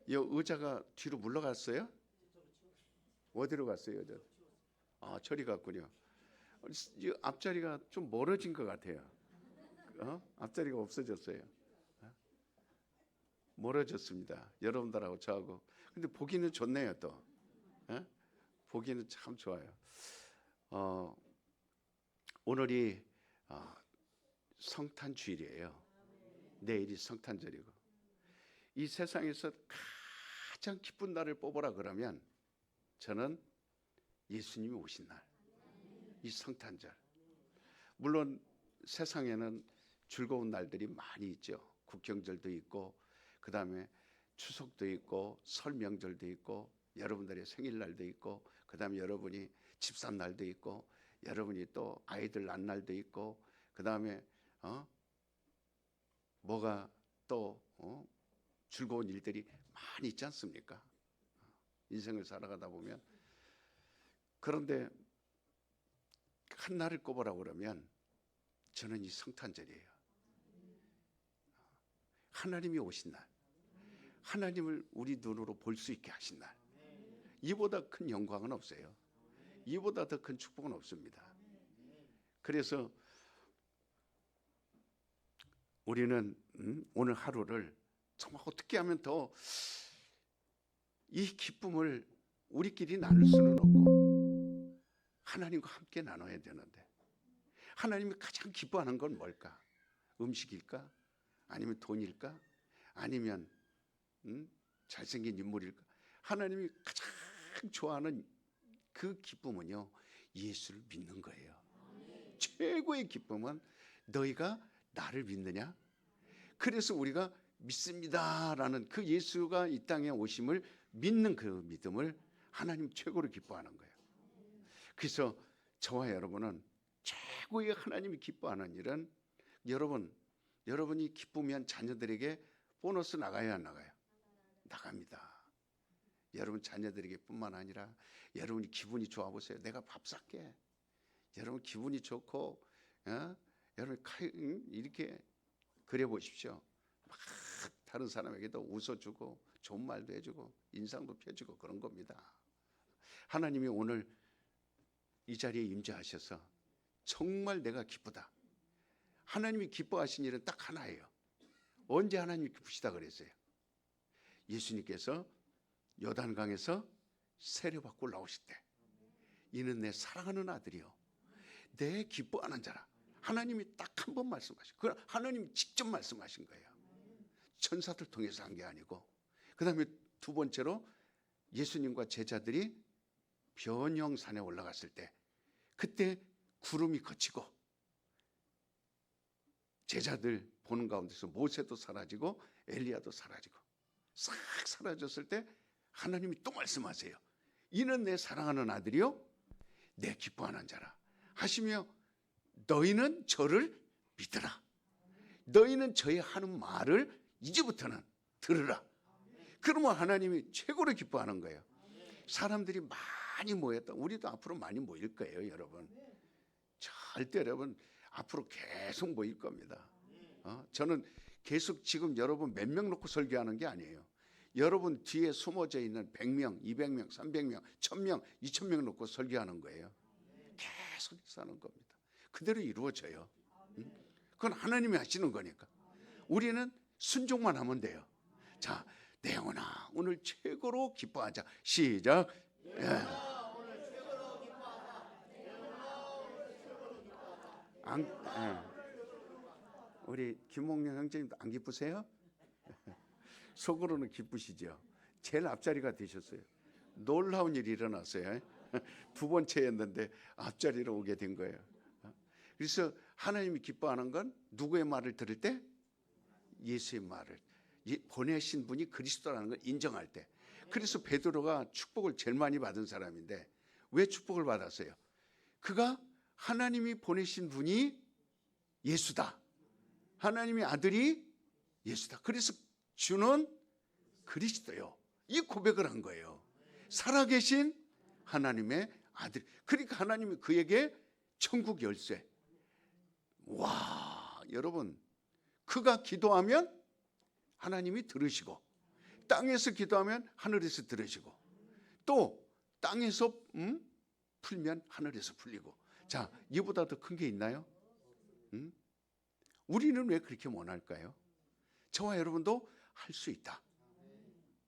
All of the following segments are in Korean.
이 의자가 뒤로 물러갔어요? 어디로 갔어요? 저리 갔군요. 이 앞자리가 좀 멀어진 것 같아요. 앞자리가 없어졌어요. 멀어졌습니다. 여러분들하고 저하고. 근데 보기는 좋네요 또. 보기는 참 좋아요. 오늘이 성탄주일이에요. 내일이 성탄절이고, 이 세상에서 가장 기쁜 날을 뽑으라 그러면 저는 예수님이 오신 날, 이 성탄절. 물론 세상에는 즐거운 날들이 많이 있죠. 국경절도 있고, 그 다음에 추석도 있고, 설 명절도 있고, 여러분들의 생일날도 있고, 그 다음에 여러분이 집산 날도 있고, 여러분이 또 아이들 낳은 날도 있고, 그 다음에 뭐가 또 즐거운 일들이 많이 있지 않습니까? 인생을 살아가다 보면. 그런데 한 날을 꼽으라고 그러면 저는 이 성탄절이에요. 하나님이 오신 날, 하나님을 우리 눈으로 볼 수 있게 하신 날, 이보다 큰 영광은 없어요. 이보다 더 큰 축복은 없습니다. 그래서 우리는 오늘 하루를 정말 어떻게 하면 더 이 기쁨을 우리끼리 나눌 수는 없고 하나님과 함께 나눠야 되는데, 하나님이 가장 기뻐하는 건 뭘까? 음식일까? 아니면 돈일까? 아니면 잘생긴 인물일까? 하나님이 가장 좋아하는 그 기쁨은요, 예수를 믿는 거예요. 최고의 기쁨은 너희가 나를 믿느냐? 그래서 우리가 믿습니다라는 그 예수가 이 땅에 오심을 믿는 그 믿음을 하나님 최고로 기뻐하는 거예요. 그래서 저와 여러분은 최고의 하나님이 기뻐하는 일은, 여러분이 기쁘면 자녀들에게 보너스 나가요, 안 나가요? 나갑니다. 여러분 자녀들에게 뿐만 아니라 여러분이 기분이 좋아 보세요. 내가 밥 살게. 여러분 기분이 좋고, 여러분 이렇게 그려 보십시오. 막 다른 사람에게도 웃어주고 좋은 말도 해주고 인상도 펴주고 그런 겁니다. 하나님이 오늘 이 자리에 임재하셔서 정말 내가 기쁘다. 하나님이 기뻐하신 일은 딱 하나예요. 언제 하나님이 기쁘시다 그랬어요? 예수님께서 요단강에서 세례받고 나오실 때, 이는 내 사랑하는 아들이요 내 기뻐하는 자라. 하나님이 딱 한 번 말씀하신, 그 하나님이 직접 말씀하신 거예요. 천사들 통해서 한 게 아니고. 그 다음에 두 번째로 예수님과 제자들이 변형산에 올라갔을 때, 그때 구름이 걷히고 제자들 보는 가운데서 모세도 사라지고 엘리야도 사라지고 싹 사라졌을 때 하나님이 또 말씀하세요. 이는 내 사랑하는 아들이요 내 기뻐하는 자라 하시며, 너희는 저를 믿으라. 너희는 저의 하는 말을 이제부터는 들으라. 그러면 하나님이 최고로 기뻐하는 거예요. 사람들이 많이 모였다. 우리도 앞으로 많이 모일 거예요, 여러분. 절대 여러분 앞으로 계속 모일 겁니다. 저는 계속 지금 여러분 몇 명 놓고 설교하는 게 아니에요. 여러분 뒤에 숨어져 있는 100명, 200명, 300명, 1000명, 2000명 놓고 설교하는 거예요. 계속해서 하는 겁니다. 그대로 이루어져요. 그건 하나님이 하시는 거니까. 우리는 순종만 하면 돼요. 자, 내 영혼아 오늘 최고로 기뻐하자. 시작. 우리 김홍영 형제님도 안 기쁘세요? 속으로는 기쁘시죠. 제일 앞자리가 되셨어요. 놀라운 일이 일어났어요. 두 번째였는데 앞자리로 오게 된 거예요. 그래서 하나님이 기뻐하는 건 누구의 말을 들을 때? 예수의 말을. 보내신 분이 그리스도라는 걸 인정할 때. 그래서 베드로가 축복을 제일 많이 받은 사람인데 왜 축복을 받았어요? 그가 하나님이 보내신 분이 예수다. 하나님의 아들이 예수다. 그래서 주는 그리스도요. 이 고백을 한 거예요. 살아계신 하나님의 아들. 그러니까 하나님이 그에게 천국 열쇠. 와, 여러분, 그가 기도하면 하나님이 들으시고 땅에서 기도하면 하늘에서 들으시고, 또 땅에서 풀면 하늘에서 풀리고. 자, 이보다 더 큰 게 있나요? 우리는 왜 그렇게 못할까요? 저와 여러분도 할 수 있다.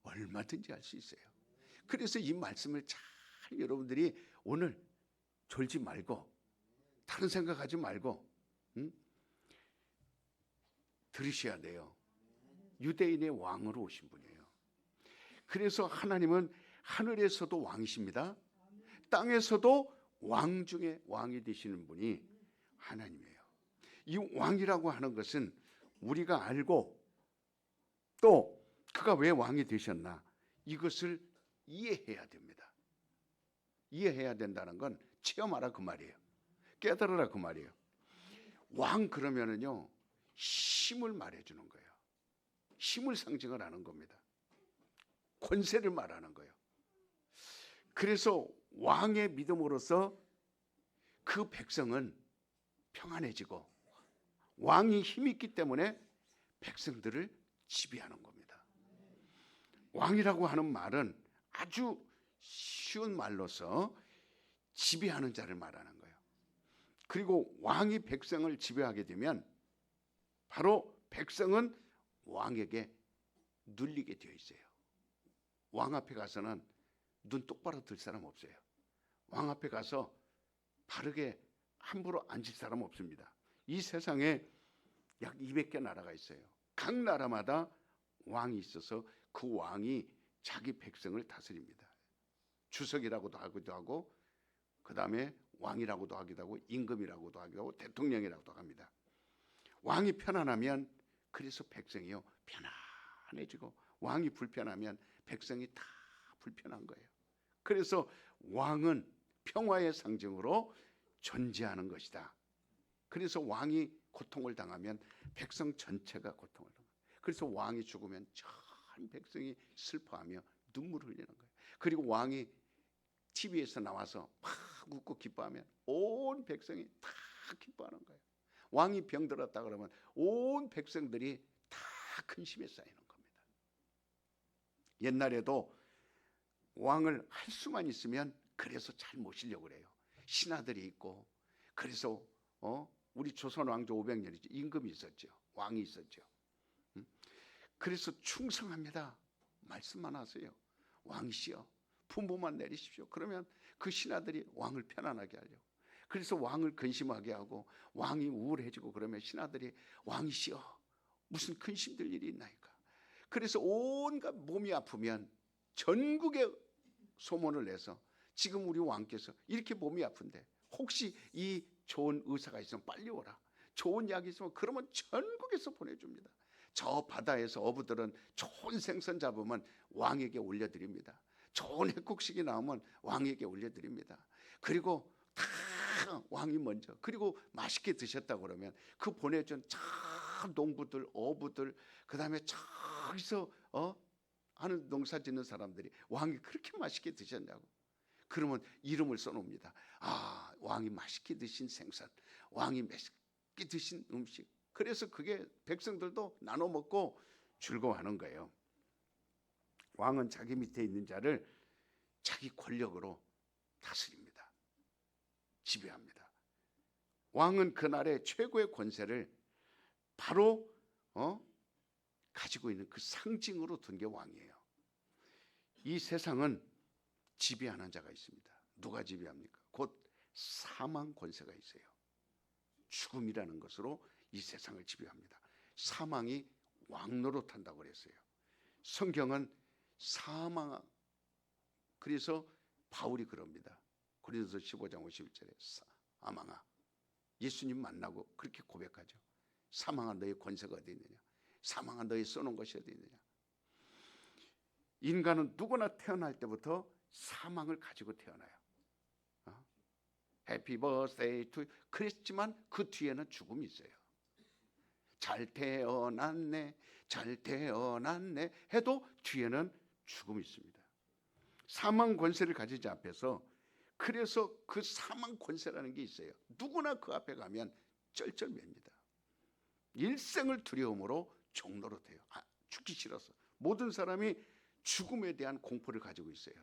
얼마든지 할 수 있어요. 그래서 이 말씀을 잘 여러분들이 오늘 졸지 말고, 다른 생각하지 말고 들으셔야 돼요. 유대인의 왕으로 오신 분이에요. 그래서 하나님은 하늘에서도 왕이십니다. 땅에서도 왕 중에 왕이 되시는 분이 하나님이에요. 이 왕이라고 하는 것은 우리가 알고, 또 그가 왜 왕이 되셨나, 이것을 이해해야 됩니다. 이해해야 된다는 건 체험하라 그 말이에요. 깨달으라 그 말이에요. 왕 그러면은요, 힘을 말해주는 거예요. 힘을 상징을 하는 겁니다. 권세를 말하는 거예요. 그래서 왕의 믿음으로써 그 백성은 평안해지고, 왕이 힘이 있기 때문에 백성들을 지배하는 겁니다. 왕이라고 하는 말은 아주 쉬운 말로서 지배하는 자를 말하는 거예요. 그리고 왕이 백성을 지배하게 되면 바로 백성은 왕에게 눌리게 되어 있어요. 왕 앞에 가서는 눈 똑바로 들 사람 없어요. 왕 앞에 가서 바르게 함부로 앉을 사람 없습니다. 이 세상에 약 200개 나라가 있어요. 각 나라마다 왕이 있어서 그 왕이 자기 백성을 다스립니다. 주석이라고도 하기도 하고, 그 다음에 왕이라고도 하기도 하고, 임금이라고도 하기도 하고, 대통령이라고도 합니다. 왕이 편안하면 그래서 백성이요 편안해지고, 왕이 불편하면 백성이 다 불편한 거예요. 그래서 왕은 평화의 상징으로 존재하는 것이다. 그래서 왕이 고통을 당하면 백성 전체가 고통을 당합니다. 그래서 왕이 죽으면 전 백성이 슬퍼하며 눈물을 흘리는 거예요. 그리고 왕이 TV에서 나와서 막 웃고 기뻐하면 온 백성이 다 기뻐하는 거예요. 왕이 병들었다 그러면 온 백성들이 다 근심에 쌓이는 겁니다. 옛날에도 왕을 할 수만 있으면 그래서 잘 모시려고 그래요. 신하들이 있고, 그래서 우리 조선 왕조 500년이죠. 임금이 있었죠. 왕이 있었죠. 그래서 충성합니다. 말씀만 하세요. 왕이시여 분부만 내리십시오. 그러면 그 신하들이 왕을 편안하게 하려고. 그래서 왕을 근심하게 하고, 왕이 우울해지고 그러면 신하들이 왕이시여 무슨 근심될 일이 있나이까. 그래서 온갖 몸이 아프면 전국에 소문을 내서, 지금 우리 왕께서 이렇게 몸이 아픈데 혹시 이 좋은 의사가 있으면 빨리 오라, 좋은 약이 있으면, 그러면 전국에서 보내줍니다. 저 바다에서 어부들은 좋은 생선 잡으면 왕에게 올려드립니다. 좋은 해국식이 나오면 왕에게 올려드립니다. 그리고 다 왕이 먼저, 그리고 맛있게 드셨다고 그러면 그 보내준 참 농부들, 어부들, 그 다음에 저기서 하는 농사 짓는 사람들이 왕이 그렇게 맛있게 드셨냐고, 그러면 이름을 써놓습니다. 아, 왕이 맛있게 드신 생선, 왕이 맛있게 드신 음식. 그래서 그게 백성들도 나눠 먹고 즐거워하는 거예요. 왕은 자기 밑에 있는 자를 자기 권력으로 다스립니다. 지배합니다. 왕은 그날의 최고의 권세를 바로 가지고 있는 그 상징으로 둔 게 왕이에요. 이 세상은 지배하는 자가 있습니다. 누가 지배합니까? 곧 사망 권세가 있어요. 죽음이라는 것으로 이 세상을 지배합니다. 사망이 왕노릇한다고 그랬어요. 성경은 사망, 그래서 바울이 그럽니다. 고린도서 15장 51절에 사망아, 예수님 만나고 그렇게 고백하죠. 사망아, 너의 권세가 어디 있느냐? 사망아, 너의 써놓은 것이 어디 있느냐? 인간은 누구나 태어날 때부터 사망을 가지고 태어나요. 해피 버스데이 투, 그랬지만 그 뒤에는 죽음이 있어요. 잘 태어났네, 잘 태어났네 해도 뒤에는 죽음이 있습니다. 사망 권세를 가지지 앞에서, 그래서 그 사망 권세라는 게 있어요. 누구나 그 앞에 가면 쩔쩔맵니다. 일생을 두려움으로 종노릇해요. 죽기 싫어서. 모든 사람이 죽음에 대한 공포를 가지고 있어요.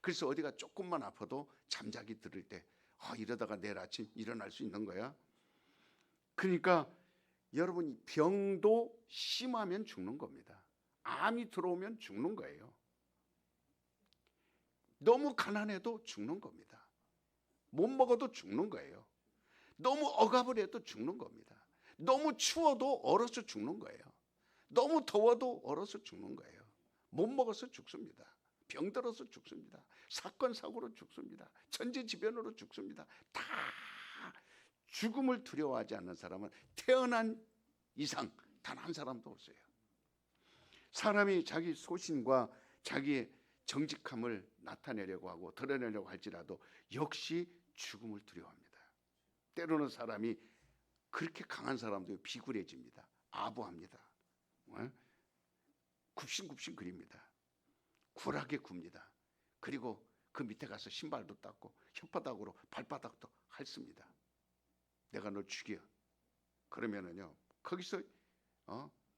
그래서 어디가 조금만 아파도 잠자기 들을 때 이러다가 내일 아침 일어날 수 있는 거야. 그러니까 여러분, 병도 심하면 죽는 겁니다. 암이 들어오면 죽는 거예요. 너무 가난해도 죽는 겁니다. 못 먹어도 죽는 거예요. 너무 억압을 해도 죽는 겁니다. 너무 추워도 얼어서 죽는 거예요. 너무 더워도 얼어서 죽는 거예요. 못 먹어서 죽습니다. 병들어서 죽습니다. 사건 사고로 죽습니다. 천재지변으로 죽습니다. 다 죽음을 두려워하지 않는 사람은 태어난 이상 단 한 사람도 없어요. 사람이 자기 소신과 자기의 정직함을 나타내려고 하고 드러내려고 할지라도 역시 죽음을 두려워합니다. 때로는 사람이 그렇게 강한 사람도 비굴해집니다. 아부합니다. 굽신굽신 그립니다. 굴하게 굽니다. 그리고 그 밑에 가서 신발도 닦고 혓바닥으로 발바닥도 핥습니다. 내가 널 죽여. 그러면은요, 거기서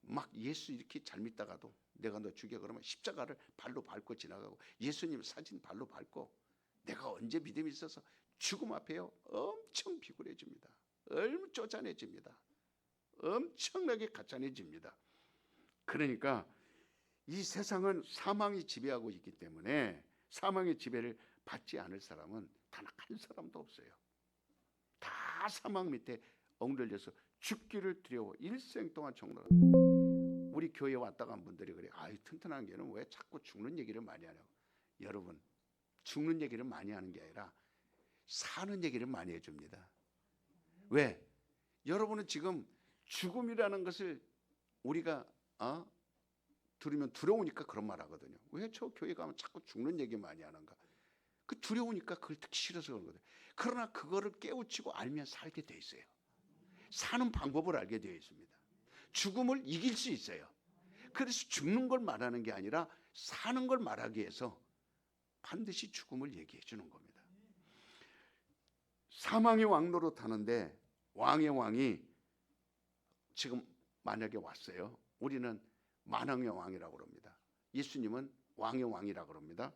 막 예수 이렇게 잘 믿다가도 내가 너 죽여 그러면 십자가를 발로 밟고 지나가고 예수님 사진 발로 밟고 내가 언제 믿음이 있어서 죽음 앞에요 엄청 비굴해집니다. 얼마 쪼잔해집니다. 엄청나게 가짠해집니다. 그러니까 이 세상은 사망이 지배하고 있기 때문에 사망의 지배를 받지 않을 사람은 단 한 사람도 없어요. 다 사망 밑에 엉들려서 죽기를 두려워 일생 동안 청노합니다. 우리 교회 왔다 간 분들이 그래요. 튼튼한 교회는 왜 자꾸 죽는 얘기를 많이 하냐고. 여러분, 죽는 얘기를 많이 하는 게 아니라 사는 얘기를 많이 해줍니다. 왜? 여러분은 지금 죽음이라는 것을 우리가 들으면 두려우니까 그런 말 하거든요. 왜 저 교회 가면 자꾸 죽는 얘기 많이 하는가? 그 두려우니까 그걸 듣기 싫어서 그런 거예요. 그러나 그거를 깨우치고 알면 살게 돼 있어요. 사는 방법을 알게 되어 있습니다. 죽음을 이길 수 있어요. 그래서 죽는 걸 말하는 게 아니라 사는 걸 말하기 위해서 반드시 죽음을 얘기해 주는 겁니다. 사망의 왕노로 타는데 왕의 왕이 지금 만약에 왔어요. 우리는 만왕의 왕이라고 그럽니다. 예수님은 왕의 왕이라고 그럽니다.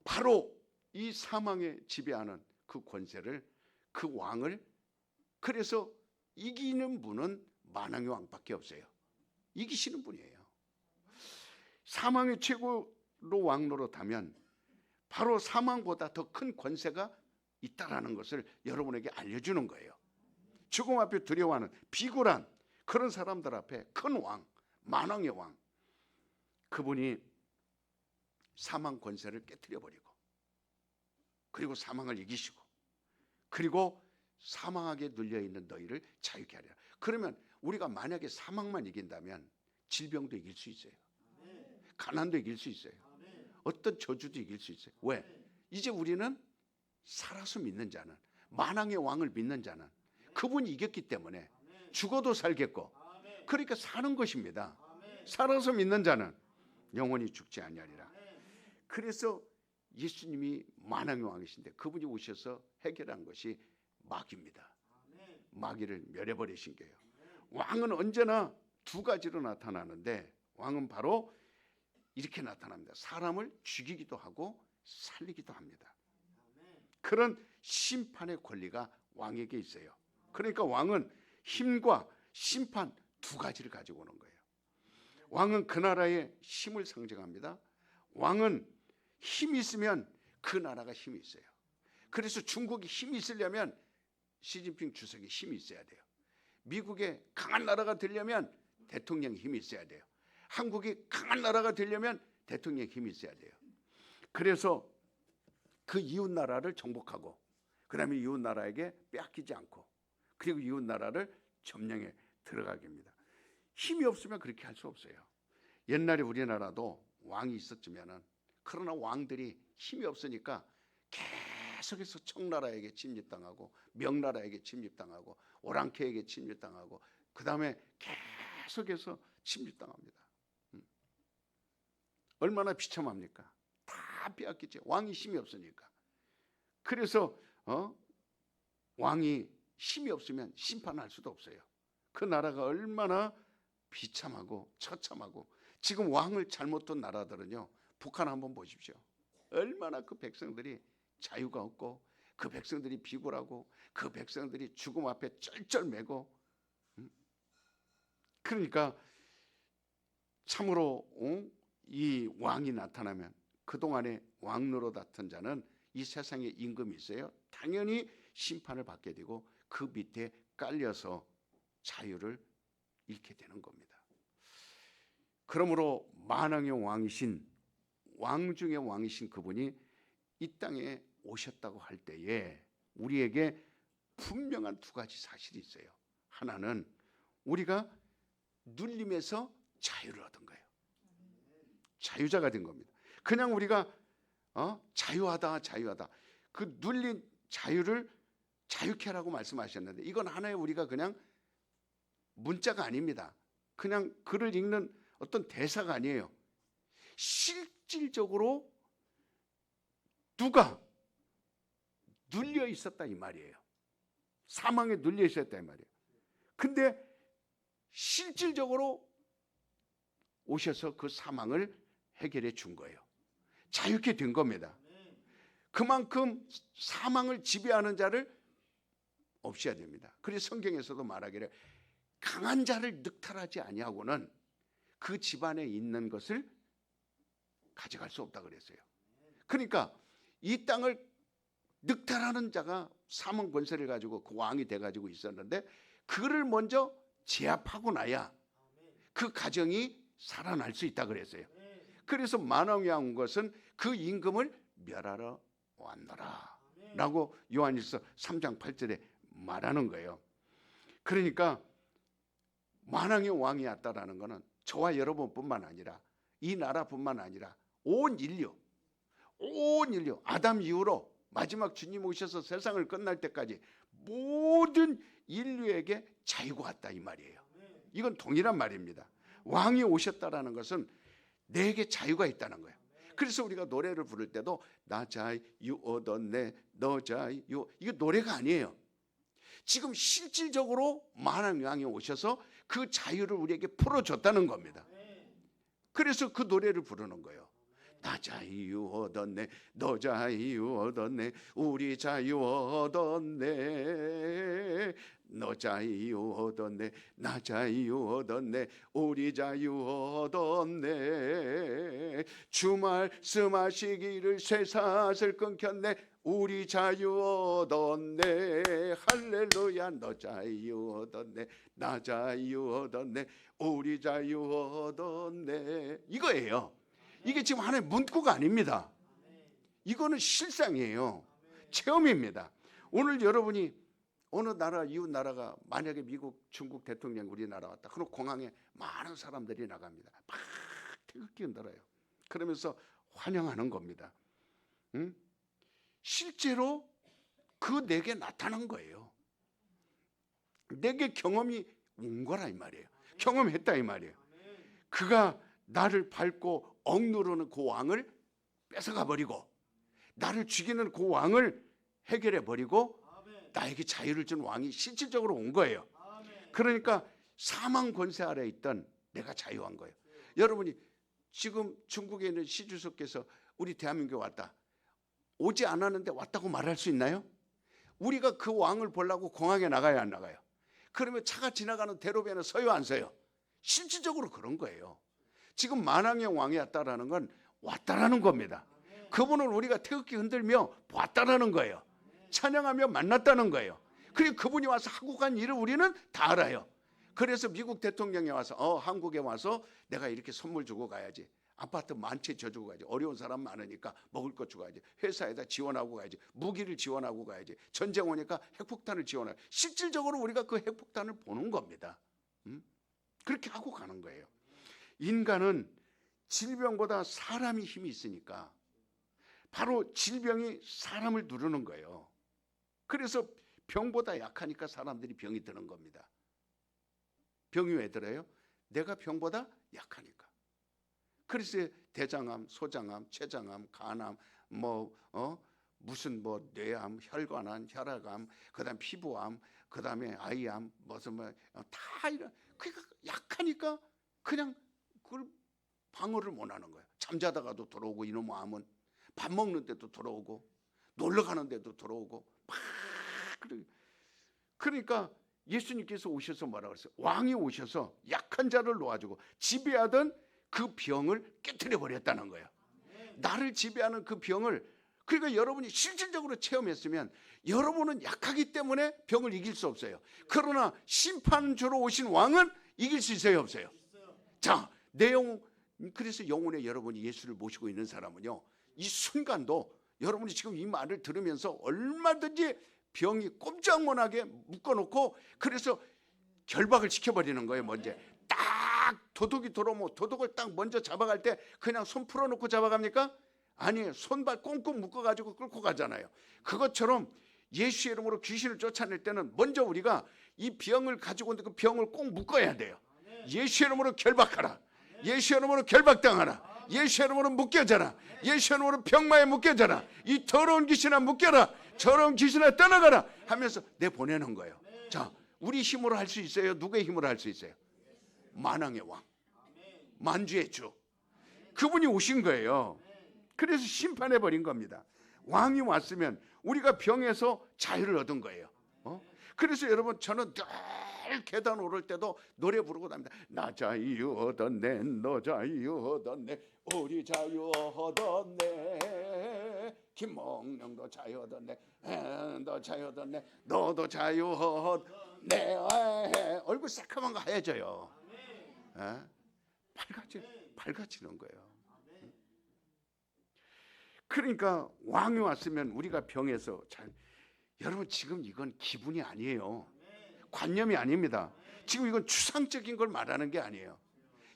바로 이 사망에 지배하는 그 권세를, 그 왕을, 그래서 이기는 분은 만왕의 왕밖에 없어요. 이기시는 분이에요. 사망의 최고로 왕노로 타면 바로 사망보다 더 큰 권세가 있다라는 것을 여러분에게 알려주는 거예요. 죽음 앞에 두려워하는 비굴한 그런 사람들 앞에 큰 왕, 만왕의 왕, 그분이 사망 권세를 깨트려버리고 그리고 사망을 이기시고 그리고 사망하게 눌려있는 너희를 자유케 하리라. 그러면 우리가 만약에 사망만 이긴다면 질병도 이길 수 있어요. 가난도 이길 수 있어요. 어떤 저주도 이길 수 있어요. 왜? 이제 우리는 살아서 믿는 자는, 만왕의 왕을 믿는 자는 그분이 이겼기 때문에 죽어도 살겠고, 그러니까 사는 것입니다. 살아서 믿는 자는 영원히 죽지 아니하리라. 그래서 예수님이 만왕의 왕이신데 그분이 오셔서 해결한 것이 마귀입니다. 마귀를 멸해버리신 거예요. 왕은 언제나 두 가지로 나타나는데 왕은 바로 이렇게 나타납니다. 사람을 죽이기도 하고 살리기도 합니다. 그런 심판의 권리가 왕에게 있어요. 그러니까 왕은 힘과 심판 두 가지를 가지고 오는 거예요. 왕은 그 나라의 힘을 상징합니다. 왕은 힘이 있으면 그 나라가 힘이 있어요. 그래서 중국이 힘이 있으려면 시진핑 주석이 힘이 있어야 돼요. 미국의 강한 나라가 되려면 대통령이 힘이 있어야 돼요. 한국이 강한 나라가 되려면 대통령이 힘이 있어야 돼요. 그래서 그 이웃 나라를 정복하고 그다음에 이웃 나라에게 빼앗기지 않고 그리고 이웃 나라를 점령해 들어가게 합니다. 힘이 없으면 그렇게 할 수 없어요. 옛날에 우리나라도 왕이 있었지만은 그러나 왕들이 힘이 없으니까 계속해서 청나라에게 침입당하고 명나라에게 침입당하고 오랑캐에게 침입당하고 그 다음에 계속해서 침입당합니다. 얼마나 비참합니까? 다 빼앗기죠. 왕이 힘이 없으니까. 그래서 왕이 힘이 없으면 심판할 수도 없어요. 그 나라가 얼마나 비참하고 처참하고 지금 왕을 잘못 둔 나라들은요, 북한 한번 보십시오. 얼마나 그 백성들이 자유가 없고, 그 백성들이 비굴하고, 그 백성들이 죽음 앞에 쩔쩔매고. 그러니까 참으로 이 왕이 나타나면 그동안에 왕 노릇하던 자는 이 세상에 임금이 있어요, 당연히 심판을 받게 되고 그 밑에 깔려서 자유를 잃게 되는 겁니다. 그러므로 만왕의 왕이신, 왕 중의 왕이신 그분이 이 땅에 오셨다고 할 때에 우리에게 분명한 두 가지 사실이 있어요. 하나는 우리가 눌림에서 자유를 얻은 거예요. 자유자가 된 겁니다. 그냥 우리가 자유하다 그 눌린 자유를 자유케 하라고 말씀하셨는데, 이건 하나의 우리가 그냥 문자가 아닙니다. 그냥 글을 읽는 어떤 대사가 아니에요. 실질적으로 누가 눌려 있었다 이 말이에요. 사망에 눌려 있었다 이 말이에요. 근데 실질적으로 오셔서 그 사망을 해결해 준 거예요. 자유케 된 겁니다. 그만큼 사망을 지배하는 자를 없애야 됩니다. 그래서 성경에서도 말하기를 강한 자를 늑탈하지 아니하고는 그 집안에 있는 것을 가져갈 수 없다 그랬어요. 그러니까 이 땅을 늑탈하는 자가 사망 권세를 가지고 그 왕이 돼가지고 있었는데, 그를 먼저 제압하고 나야 그 가정이 살아날 수 있다 그랬어요. 그래서 만왕이 온 것은 그 임금을 멸하러 왔노라 라고 요한일서 3장 8절에 말하는 거예요. 그러니까 만왕의 왕이 왔다라는 것은 저와 여러분뿐만 아니라 이 나라뿐만 아니라 온 인류 아담 이후로 마지막 주님 오셔서 세상을 끝날 때까지 모든 인류에게 자유가 왔다 이 말이에요. 이건 동일한 말입니다. 왕이 오셨다라는 것은 내게 자유가 있다는 거예요. 그래서 우리가 노래를 부를 때도 나 자유 얻었네 너 자유, 이거 노래가 아니에요. 지금 실질적으로 만왕의 왕이 오셔서 그 자유를 우리에게 풀어줬다는 겁니다. 그래서 그 노래를 부르는 거예요. 나 자유 얻었네 너 자유 얻었네 우리 자유 얻었네 너 자유 얻었네 나 자유 얻었네 우리 자유 얻었네 주 말씀하시기를 쇠사슬 끊겼네 우리 자유 얻었네 할렐루야 너 자유 얻었네 나 자유 얻었네 우리 자유 얻었네 이거예요. 이게 지금 하나의 문구가 아닙니다. 이거는 실상이에요. 체험입니다. 오늘 여러분이 어느 나라 이웃 나라가 만약에 미국, 중국 대통령 우리나라 왔다. 그럼 공항에 많은 사람들이 나갑니다. 막 태극기 흔들어요. 그러면서 환영하는 겁니다. 실제로 그 내게 나타난 거예요. 내게 경험이 온 거라 이 말이에요. 경험했다 이 말이에요. 그가 나를 밟고 억누르는 그 왕을 뺏어가 버리고 나를 죽이는 그 왕을 해결해 버리고 나에게 자유를 준 왕이 실질적으로 온 거예요. 그러니까 사망 권세 아래 있던 내가 자유한 거예요. 여러분이 지금 중국에 있는 시 주석께서 우리 대한민국에 왔다. 오지 않았는데 왔다고 말할 수 있나요? 우리가 그 왕을 보려고 공항에 나가야 안 나가요? 그러면 차가 지나가는 대로변에 서요 안 서요? 실질적으로 그런 거예요. 지금 만왕의 왕이 왔다라는 건 왔다라는 겁니다. 그분을 우리가 태극기 흔들며 봤다라는 거예요. 찬양하며 만났다는 거예요. 그리고 그분이 와서 하고 간 일을 우리는 다 알아요. 그래서 미국 대통령이 와서 한국에 와서 내가 이렇게 선물 주고 가야지. 아파트 만채 져주고 가야지. 어려운 사람 많으니까 먹을 것 주고 가야지. 회사에다 지원하고 가야지. 무기를 지원하고 가야지. 전쟁 오니까 핵폭탄을 지원하고. 실질적으로 우리가 그 핵폭탄을 보는 겁니다. 그렇게 하고 가는 거예요. 인간은 질병보다 사람이 힘이 있으니까 바로 질병이 사람을 누르는 거예요. 그래서 병보다 약하니까 사람들이 병이 드는 겁니다. 병이 왜 들어요? 내가 병보다 약하니까. 그래서 대장암, 소장암, 췌장암, 간암, 무슨 뇌암, 혈관암, 혈액암, 그다음 피부암, 그다음에 아이암, 다 이런. 그러니까 약하니까 그냥 그걸 방어를 못 하는 거예요. 잠자다가도 들어오고, 이놈 암은 밥 먹는 데도 들어오고, 놀러 가는 데도 들어오고, 막 그러니까 예수님께서 오셔서 뭐라 그랬어요? 왕이 오셔서 약한 자를 놓아주고 지배하던 그 병을 깨트려 버렸다는 거예요. 나를 지배하는 그 병을, 그러니까 여러분이 실질적으로 체험했으면 여러분은 약하기 때문에 병을 이길 수 없어요. 그러나 심판주로 오신 왕은 이길 수 있어요, 없어요? 자, 내용, 그래서 영혼에 여러분이 예수를 모시고 있는 사람은요, 이 순간도 여러분이 지금 이 말을 들으면서 얼마든지 병이 꼼짝 못하게 묶어놓고, 그래서 결박을 시켜버리는 거예요. 먼저 딱 도둑이 들어오면 도둑을 딱 먼저 잡아갈 때 그냥 손 풀어놓고 잡아갑니까? 아니에요. 손발 꽁꽁 묶어가지고 끌고 가잖아요. 그것처럼 예수의 이름으로 귀신을 쫓아낼 때는 먼저 우리가 이 병을 가지고 있는 그 병을 꼭 묶어야 돼요. 예수의 이름으로 결박하라. 예수의 이름으로 결박당하라. 예수의 이름으로 묶여져라. 예수의 이름으로 병마에 묶여져라. 이 더러운 귀신아 묶여라. 더러운 귀신아 떠나가라 하면서 내보내는 거예요. 자, 우리 힘으로 할 수 있어요? 누구의 힘으로 할 수 있어요? 만왕의 왕, 만주의 주, 그분이 오신 거예요. 그래서 심판해버린 겁니다. 왕이 왔으면 우리가 병에서 자유를 얻은 거예요. 그래서 여러분, 저는 늘 계단 오를 때도 노래 부르고 다닙니다. 나 자유 얻었네, 너 자유 얻었네, 우리 자유 얻었네, 김몽룡도 자유 얻었네, 너 자유 얻었네, 너도 자유 얻네. 얼굴 새까만 거 하얘져요. 밝아지는 거예요. 그러니까 왕이 왔으면 우리가 병에서 잘, 여러분 지금 이건 기분이 아니에요. 관념이 아닙니다. 지금 이건 추상적인 걸 말하는 게 아니에요.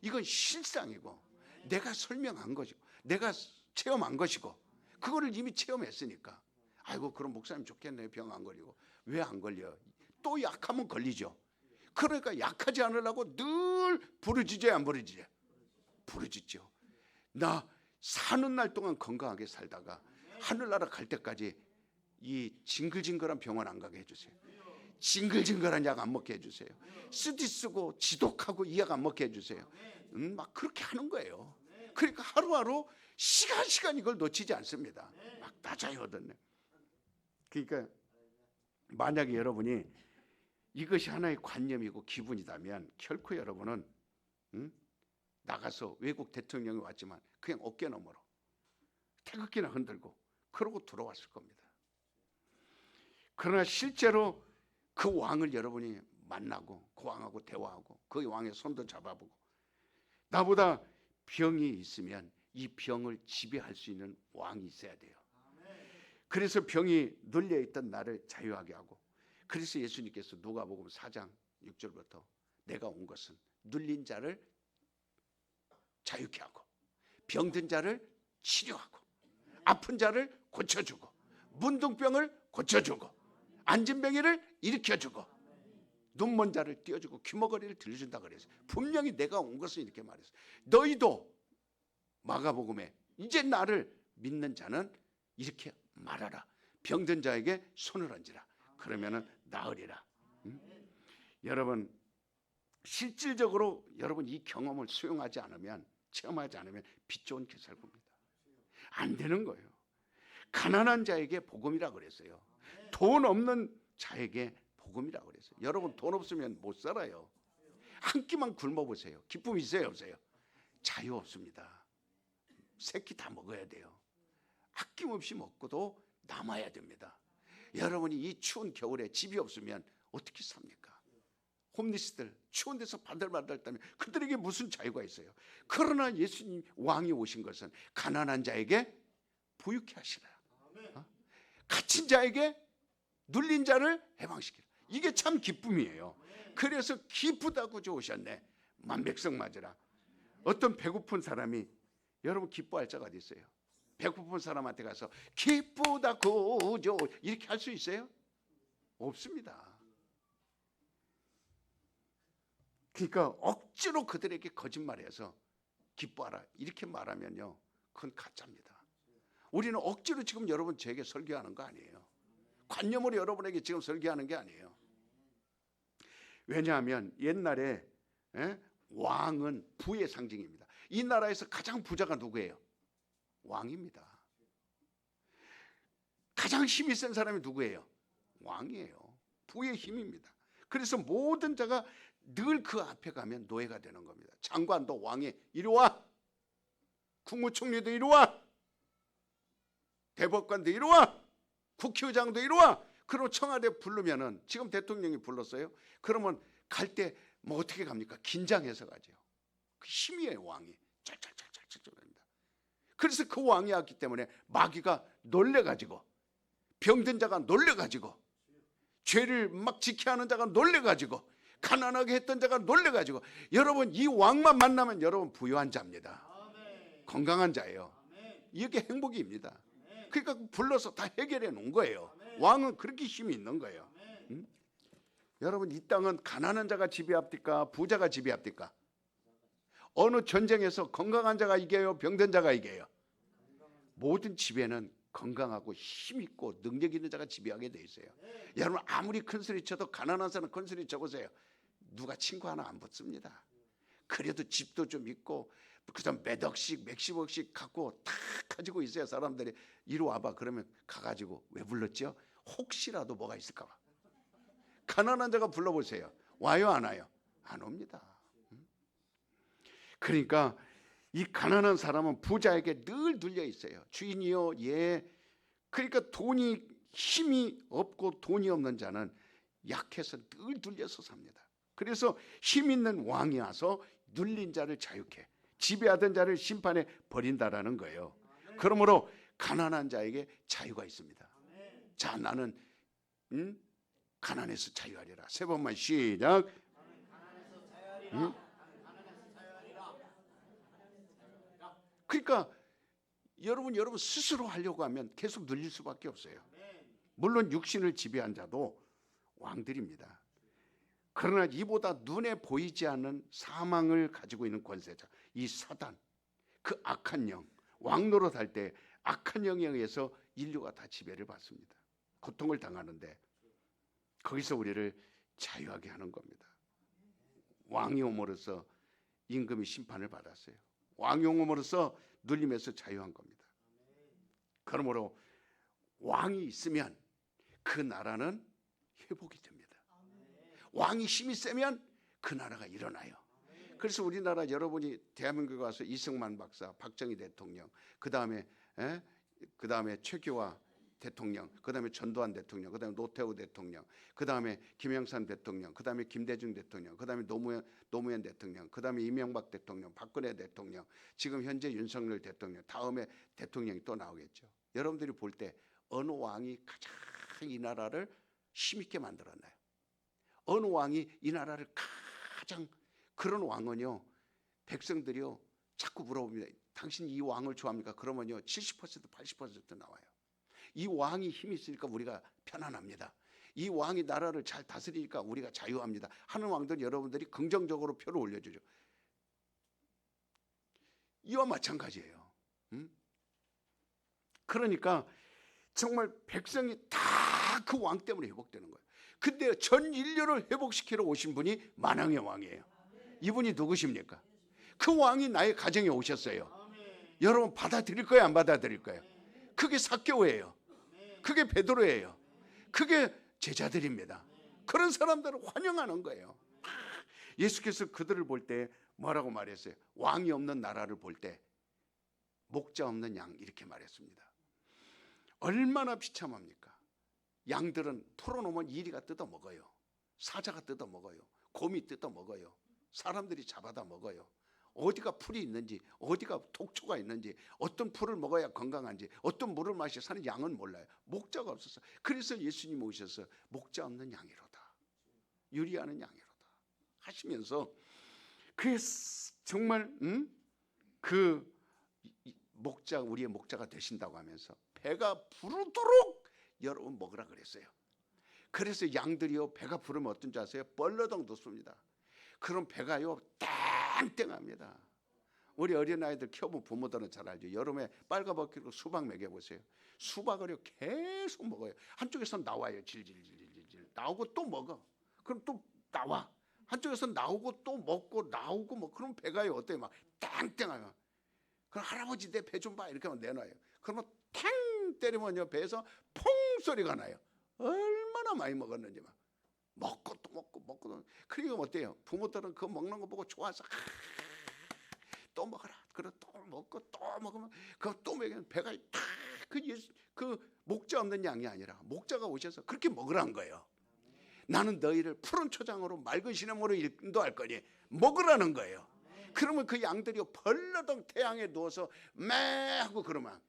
이건 실상이고 내가 설명한 것이고 내가 체험한 것이고, 그거를 이미 체험했으니까 아이고 그럼 목사님 좋겠네요. 병 안 걸리고. 왜 안 걸려? 또 약하면 걸리죠. 그러니까 약하지 않으려고 늘 부르짖어야 안 부르짖어요? 부르짖죠. 나 사는 날 동안 건강하게 살다가 하늘나라 갈 때까지 이 징글징글한 병원 안 가게 해주세요. 징글징글한 약 안 먹게 해주세요. 쓰디 쓰고 지독하고 이 약 안 먹게 해주세요. 막 그렇게 하는 거예요. 그러니까 하루하루 시간 이걸 놓치지 않습니다. 막 나자유 얻었네. 그러니까 만약에 여러분이 이것이 하나의 관념이고 기분이다면 결코 여러분은 나가서 외국 대통령이 왔지만 그냥 어깨너머로 태극기나 흔들고 그러고 들어왔을 겁니다. 그러나 실제로 그 왕을 여러분이 만나고 그 왕하고 대화하고 그 왕의 손도 잡아보고, 나보다 병이 있으면 이 병을 지배할 수 있는 왕이 있어야 돼요. 그래서 병이 눌려있던 나를 자유하게 하고, 그래서 예수님께서 누가복음 4장 6절부터 내가 온 것은 눌린 자를 자유케 하고 병든 자를 치료하고 아픈 자를 고쳐주고 문둥병을 고쳐주고 안진병이를 일으켜주고 눈먼 자를 띄워주고 귀머거리를 들려준다 그랬어요. 분명히 내가 온 것은 이렇게 말했어요. 너희도 마가복음에 이제 나를 믿는 자는 이렇게 말하라. 병든 자에게 손을 얹으라. 그러면은 나으리라. 여러분 실질적으로 여러분 이 경험을 수용하지 않으면, 체험하지 않으면 빛 좋은 개살구입니다. 안 되는 거예요. 가난한 자에게 복음이라 그랬어요. 돈 없는 자에게 복음이라 그랬어요. 여러분 돈 없으면 못 살아요. 한 끼만 굶어보세요. 기쁨 있어요, 없어요? 자유 없습니다. 새끼 다 먹어야 돼요. 아낌없이 먹고도 남아야 됩니다. 여러분이 이 추운 겨울에 집이 없으면 어떻게 삽니까? 홈리스들 추운 데서 바들바들 떨면 그들에게 무슨 자유가 있어요? 그러나 예수님 왕이 오신 것은 가난한 자에게 부유케 하시라. 갇힌 자에게 눌린 자를 해방시키라. 이게 참 기쁨이에요. 그래서 기쁘다 구주 오셨네. 만백성 맞으라. 어떤 배고픈 사람이, 여러분 기뻐할 자가 어디 있어요? 배고픈 사람한테 가서 기쁘다 구주 이렇게 할 수 있어요? 없습니다. 그러니까 억지로 그들에게 거짓말해서 기뻐하라 이렇게 말하면요, 그건 가짜입니다. 우리는 억지로 지금 여러분 저에게 설교하는 거 아니에요. 관념으로 여러분에게 지금 설교하는 게 아니에요. 왜냐하면 옛날에 왕은 부의 상징입니다. 이 나라에서 가장 부자가 누구예요? 왕입니다. 가장 힘이 센 사람이 누구예요? 왕이에요. 부의 힘입니다. 그래서 모든 자가 늘 그 앞에 가면 노예가 되는 겁니다. 장관도 왕이 이리 와, 국무총리도 이리 와, 대법관도 이리 와, 국회의장도 이리 와. 그럼 청와대 부르면은, 지금 대통령이 불렀어요. 그러면 갈 때 뭐 어떻게 갑니까? 긴장해서 가죠. 그 힘이에요. 왕이 짤짤짤짤짤짤합니다. 그래서 그 왕이 왔기 때문에 마귀가 놀래가지고, 병든 자가 놀래가지고, 죄를 막 지켜 하는 자가 놀래가지고, 가난하게 했던 자가 놀래가지고, 여러분 이 왕만 만나면 여러분 부유한 자입니다. 건강한 자예요. 이게 행복입니다. 그러니까 불러서 다 해결해 놓은 거예요. 왕은 그렇게 힘이 있는 거예요. 응? 여러분 이 땅은 가난한 자가 지배합니까? 부자가 지배합니까? 어느 전쟁에서 건강한 자가 이겨요? 병든 자가 이겨요? 모든 지배는 건강하고 힘 있고 능력 있는 자가 지배하게 돼 있어요. 여러분 아무리 큰 소리 쳐도 가난한 사람 큰 소리 쳐보세요. 누가 친구 하나 안 붙습니다. 그래도 집도 좀 있고 그다음 몇 억씩 몇십억씩 갖고 다 가지고 있어요. 사람들이 이리 와봐 그러면 가가지고 왜 불렀죠? 혹시라도 뭐가 있을까 봐. 가난한 자가 불러보세요. 와요 안 와요? 안 옵니다. 그러니까 이 가난한 사람은 부자에게 늘 눌려 있어요. 주인이요, 예. 그러니까 돈이 힘이 없고 돈이 없는 자는 약해서 늘 눌려서 삽니다. 그래서 힘 있는 왕이 와서 눌린 자를 자유케, 지배하던 자를 심판에 버린다라는 거예요. 그러므로 가난한 자에게 자유가 있습니다. 자, 나는 가난해서 자유하리라. 세 번만 시작. 그러니까 여러분 스스로 하려고 하면 계속 눌릴 수밖에 없어요. 물론 육신을 지배한 자도 왕들입니다. 그러나 이보다 눈에 보이지 않는 사망을 가지고 있는 권세자, 이 사단, 그 악한 영, 왕 노릇할 때 악한 영에 의해서 인류가 다 지배를 받습니다. 고통을 당하는데 거기서 우리를 자유하게 하는 겁니다. 왕이 옴으로써 임금이 심판을 받았어요. 왕이 옴으로써 눌림에서 자유한 겁니다. 그러므로 왕이 있으면 그 나라는 회복이 됩니다. 왕이 힘이 세면 그 나라가 일어나요. 그래서 우리나라 여러분이 대한민국에 와서 이승만 박사, 박정희 대통령, 그 다음에 최규화 대통령, 그 다음에 전두환 대통령, 그 다음에 노태우 대통령, 그 다음에 김영삼 대통령, 그 다음에 김대중 대통령, 그 다음에 노무현 대통령, 그 다음에 이명박 대통령, 박근혜 대통령, 지금 현재 윤석열 대통령, 다음에 대통령이 또 나오겠죠. 여러분들이 볼 때 어느 왕이 가장 이 나라를 힘있게 만들었나요? 어느 왕이 이 나라를 가장, 그런 왕은요, 백성들이요 자꾸 물어봅니다. 당신 이 왕을 좋아합니까? 그러면요 70% 80% 나와요. 이 왕이 힘이 있으니까 우리가 편안합니다. 이 왕이 나라를 잘 다스리니까 우리가 자유합니다 하는 왕들 여러분들이 긍정적으로 표를 올려주죠. 이와 마찬가지예요. 그러니까 정말 백성이 다 그 왕 때문에 회복되는 거예요. 근데 전 인류를 회복시키러 오신 분이 만왕의 왕이에요. 이분이 누구십니까? 그 왕이 나의 가정에 오셨어요. 여러분 받아들일 거예요, 안 받아들일 거예요? 그게 삭개오예요. 그게 베드로예요. 그게 제자들입니다. 그런 사람들을 환영하는 거예요. 예수께서 그들을 볼 때 뭐라고 말했어요? 왕이 없는 나라를 볼 때 목자 없는 양, 이렇게 말했습니다. 얼마나 비참합니까? 양들은 풀어놓으면 이리가 뜯어먹어요. 사자가 뜯어먹어요. 곰이 뜯어먹어요. 사람들이 잡아다 먹어요. 어디가 풀이 있는지, 어디가 독초가 있는지, 어떤 풀을 먹어야 건강한지, 어떤 물을 마셔야 사는 양은 몰라요. 목자가 없어서. 그래서 예수님 오셔서 목자 없는 양이로다, 유리하는 양이로다 하시면서, 그래서 정말 그 목자, 우리의 목자가 되신다고 하면서 배가 부르도록 여러분 먹으라 그랬어요. 그래서 양들이요 배가 부르면 어떤 줄 아세요? 뻘러덩 돋습니다. 그럼 배가요 땡땡합니다. 우리 어린아이들 키워본 부모들은 잘 알죠. 여름에 빨가벗기고 수박 먹여보세요. 수박을요 계속 먹어요. 한쪽에서 나와요. 질질질질질 나오고 또 먹어. 그럼 또 나와. 한쪽에서 나오고 또 먹고 나오고 뭐, 그럼 배가요 어때요? 막 땡땡하면, 그럼 할아버지 내 배 좀 봐 이렇게 하면 내놔요. 그러면 탕 때리면 배에서 퐁 소리가 나요. 얼마나 많이 먹었는지 막 먹고 또 먹고 먹고 또. 그러니까 어때요? 부모들은 그 먹는 거 보고 좋아서 또 먹어라. 그래 또 먹고 또 먹으면 그거 또 먹으면 배가 그 목자 없는 양이 아니라 목자가 오셔서 그렇게 먹으라는 거예요. 나는 너희를 푸른 초장으로 맑은 시냇물로 인도할 거니 먹으라는 거예요. 그러면 그 양들이 벌러덩 태양에 누워서 매 하고 그러면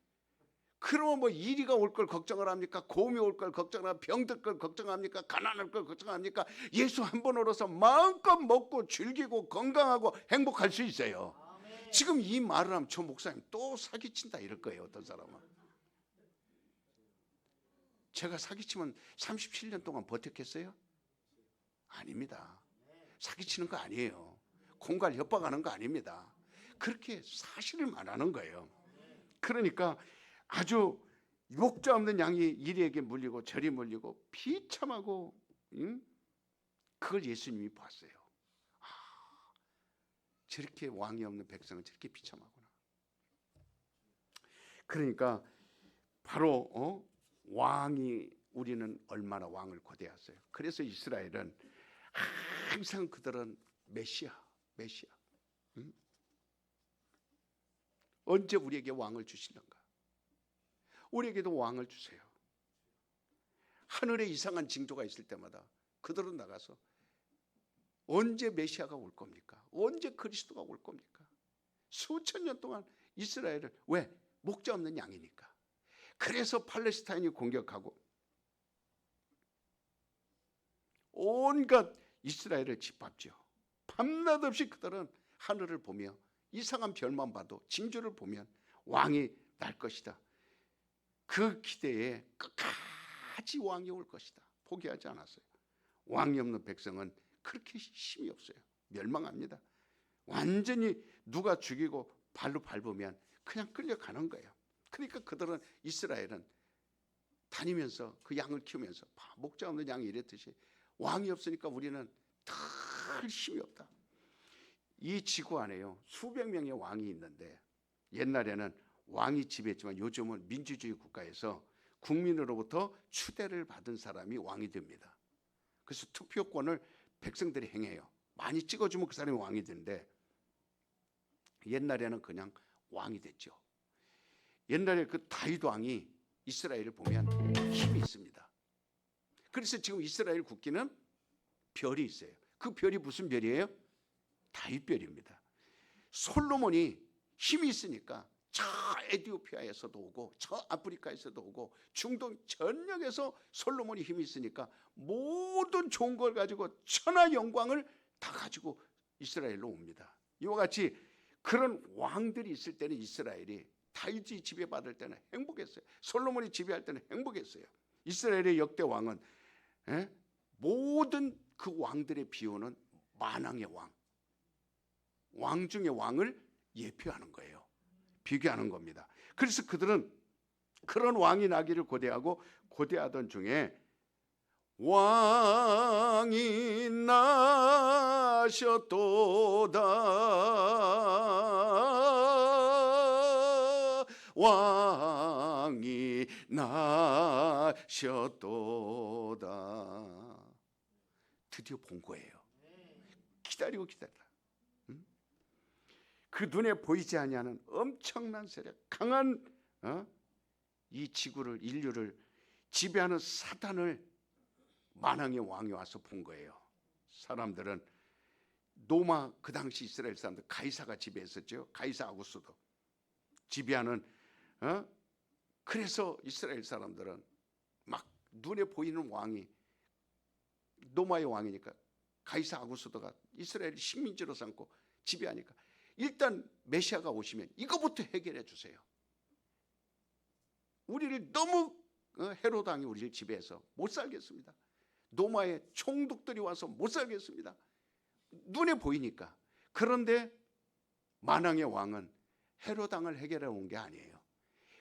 뭐 이리가 올 걸 걱정을 합니까? 고음이 올 걸 걱정을 합니까? 병들 걸 걱정합니까? 가난할 걸 걱정합니까? 예수 한 번 오러서 마음껏 먹고 즐기고 건강하고 행복할 수 있어요. 지금 이 말을 하면 저 목사님 또 사기친다 이럴 거예요. 어떤 사람은. 제가 사기치면 37년 동안 버텼겠어요? 아닙니다. 사기치는 거 아니에요. 공갈 협박하는 거 아닙니다. 그렇게 사실을 말하는 거예요. 그러니까 아주 목자 없는 양이 이리에게 물리고 저리 물리고 비참하고, 그걸 예수님이 봤어요. 아, 저렇게 왕이 없는 백성은 저렇게 비참하구나. 그러니까 바로 왕이, 우리는 얼마나 왕을 고대했어요. 그래서 이스라엘은 항상 그들은 메시아. 언제 우리에게 왕을 주시는가? 우리에게도 왕을 주세요. 하늘에 이상한 징조가 있을 때마다 그들은 나가서 언제 메시아가 올 겁니까? 언제 그리스도가 올 겁니까? 수천 년 동안 이스라엘을, 왜? 목자 없는 양이니까. 그래서 팔레스타인이 공격하고 온갖 이스라엘을 짓밟죠. 밤낮 없이 그들은 하늘을 보며 이상한 별만 봐도, 징조를 보면 왕이 날 것이다. 그 기대에 끝까지 왕이 올 것이다. 포기하지 않았어요. 왕이 없는 백성은 그렇게 힘이 없어요. 멸망합니다. 완전히 누가 죽이고 발로 밟으면 그냥 끌려가는 거예요. 그러니까 그들은, 이스라엘은 다니면서 그 양을 키우면서, 목자 없는 양이 이랬듯이 왕이 없으니까 우리는 덜 힘이 없다. 이 지구 안에요 수백 명의 왕이 있는데, 옛날에는 왕이 지배했지만 요즘은 민주주의 국가에서 국민으로부터 추대를 받은 사람이 왕이 됩니다. 그래서 투표권을 백성들이 행해요. 많이 찍어주면 그 사람이 왕이 되는데, 옛날에는 그냥 왕이 됐죠. 옛날에 그 다윗 왕이 이스라엘을 보면 힘이 있습니다. 그래서 지금 이스라엘 국기는 별이 있어요. 그 별이 무슨 별이에요? 다윗별입니다. 솔로몬이 힘이 있으니까 저 에티오피아에서도 오고 저 아프리카에서도 오고 중동 전역에서 솔로몬이 힘이 있으니까 모든 좋은 걸 가지고 천하 영광을 다 가지고 이스라엘로 옵니다. 이와 같이 그런 왕들이 있을 때는 이스라엘이, 다윗이 지배받을 때는 행복했어요. 솔로몬이 지배할 때는 행복했어요. 이스라엘의 역대 왕은 모든 그 왕들의 비유는 만왕의 왕 중의 왕을 예표하는 거예요. 비교하는 겁니다. 그래서 그들은 그런 왕이 나기를 고대하던 중에 왕이 나셨도다, 왕이 나셨도다. 드디어 본 거예요. 기다리고 그 눈에 보이지 아니하는 엄청난 세력, 강한 이 지구를, 인류를 지배하는 사단을 만왕의 왕이 와서 본 거예요. 사람들은 로마, 그 당시 이스라엘 사람들 가이사가 지배했었죠. 가이사 아구스도 지배하는, 그래서 이스라엘 사람들은 막 눈에 보이는 왕이 로마의 왕이니까 가이사 아구스도가 이스라엘 식민지로 삼고 지배하니까 일단 메시아가 오시면 이거부터 해결해 주세요. 우리를 너무 헤롯 왕이 우리를 지배해서 못 살겠습니다. 로마의 총독들이 와서 못 살겠습니다. 눈에 보이니까. 그런데 만왕의 왕은 헤롯 왕을 해결하러 온 게 아니에요.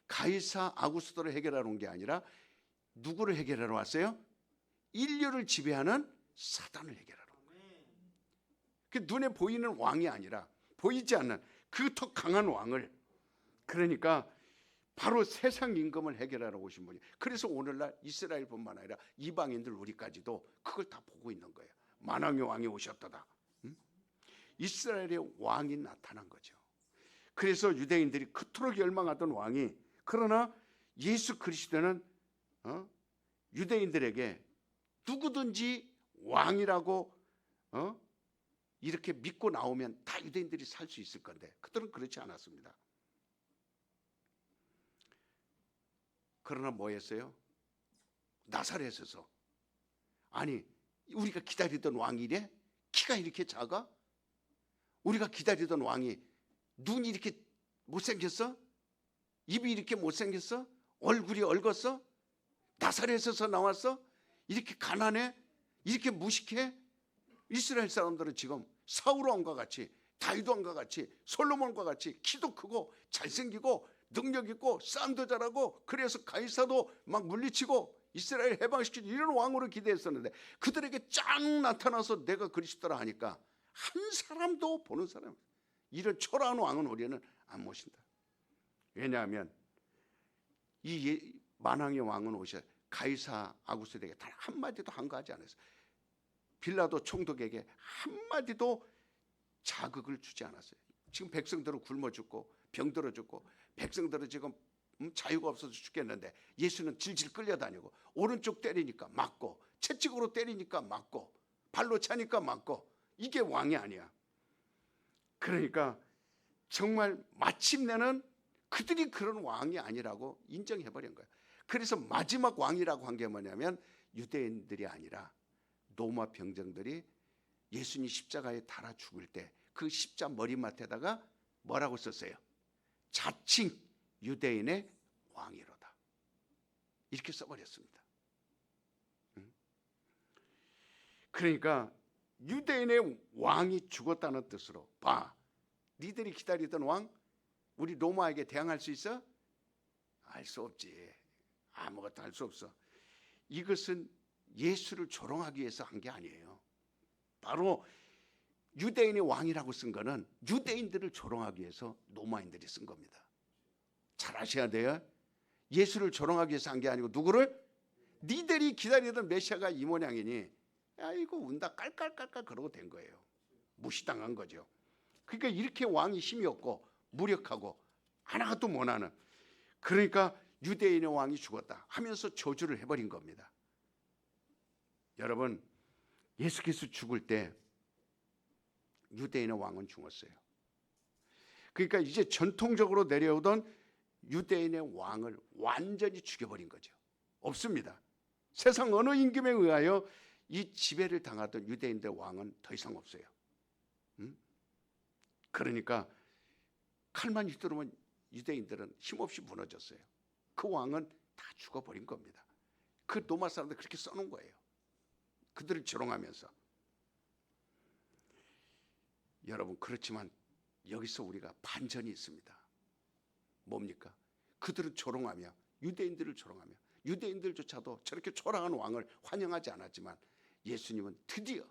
가이사 아구스도를 해결하러 온 게 아니라 누구를 해결하러 왔어요? 인류를 지배하는 사단을 해결하러 온 거예요. 그 눈에 보이는 왕이 아니라 보이지 않는 그 더 강한 왕을, 그러니까 바로 세상 임금을 해결하러 오신 분이. 그래서 오늘날 이스라엘뿐만 아니라 이방인들 우리까지도 그걸 다 보고 있는 거예요. 만왕의 왕이 오셨다다. 이스라엘의 왕이 나타난 거죠. 그래서 유대인들이 그토록 열망하던 왕이, 그러나 예수 그리스도는 유대인들에게 누구든지 왕이라고 이렇게 믿고 나오면 다 유대인들이 살 수 있을 건데 그들은 그렇지 않았습니다. 그러나 뭐였어요? 나사렛에서, 아니 우리가 기다리던 왕이래? 키가 이렇게 작아? 우리가 기다리던 왕이 눈이 이렇게 못생겼어? 입이 이렇게 못생겼어? 얼굴이 얽었어? 나사렛에서 나왔어? 이렇게 가난해? 이렇게 무식해? 이스라엘 사람들은 지금 사울 왕과 같이, 다윗 왕과 같이, 솔로몬과 같이 키도 크고 잘생기고 능력 있고 싸움도 잘하고, 그래서 가이사도 막 물리치고 이스라엘 해방시키는 이런 왕으로 기대했었는데, 그들에게 쫙 나타나서 내가 그리스도라 하니까 한 사람도 보는 사람, 이런 초라한 왕은 우리는 안 모신다. 왜냐하면 이 만왕의 왕은 오셔 가이사 아구스에게 단 한마디도 한거하지 않았어요. 빌라도 총독에게 한마디도 자극을 주지 않았어요. 지금 백성들은 굶어 죽고 병들어 죽고 백성들은 지금 자유가 없어서 죽겠는데 예수는 질질 끌려다니고, 오른쪽 때리니까 맞고, 채찍으로 때리니까 맞고, 발로 차니까 맞고, 이게 왕이 아니야. 그러니까 정말 마침내는 그들이 그런 왕이 아니라고 인정해버린 거예요. 그래서 마지막 왕이라고 한 게 뭐냐면 유대인들이 아니라 로마 병정들이 예수님 십자가에 달아 죽을 때 그 십자 머리맡에다가 뭐라고 썼어요? 자칭 유대인의 왕이로다, 이렇게 써버렸습니다. 그러니까 유대인의 왕이 죽었다는 뜻으로, 봐, 니들이 기다리던 왕 우리 로마에게 대항할 수 있어? 알 수 없지. 아무것도 할 수 없어. 이것은 예수를 조롱하기 위해서 한 게 아니에요. 바로 유대인의 왕이라고 쓴 거는 유대인들을 조롱하기 위해서 로마인들이 쓴 겁니다. 잘 아셔야 돼요. 예수를 조롱하기 위해서 한 게 아니고 누구를? 니들이 기다리던 메시아가 이 모양이니 아이고 운다 깔깔깔깔 그러고 된 거예요. 무시당한 거죠. 그러니까 이렇게 왕이 힘이 없고 무력하고 하나도 못하는, 그러니까 유대인의 왕이 죽었다 하면서 저주를 해버린 겁니다. 여러분, 예수께서 죽을 때 유대인의 왕은 죽었어요. 그러니까 이제 전통적으로 내려오던 유대인의 왕을 완전히 죽여버린 거죠. 없습니다. 세상 어느 임금에 의하여 이 지배를 당하던 유대인들의 왕은 더 이상 없어요. 그러니까 칼만 휘두르면 유대인들은 힘없이 무너졌어요. 그 왕은 다 죽어버린 겁니다. 그 로마 사람들 그렇게 써놓은 거예요. 그들을 조롱하면서. 여러분, 그렇지만 여기서 우리가 반전이 있습니다. 뭡니까? 그들을 조롱하며, 유대인들을 조롱하며, 유대인들조차도 저렇게 초라한 왕을 환영하지 않았지만 예수님은 드디어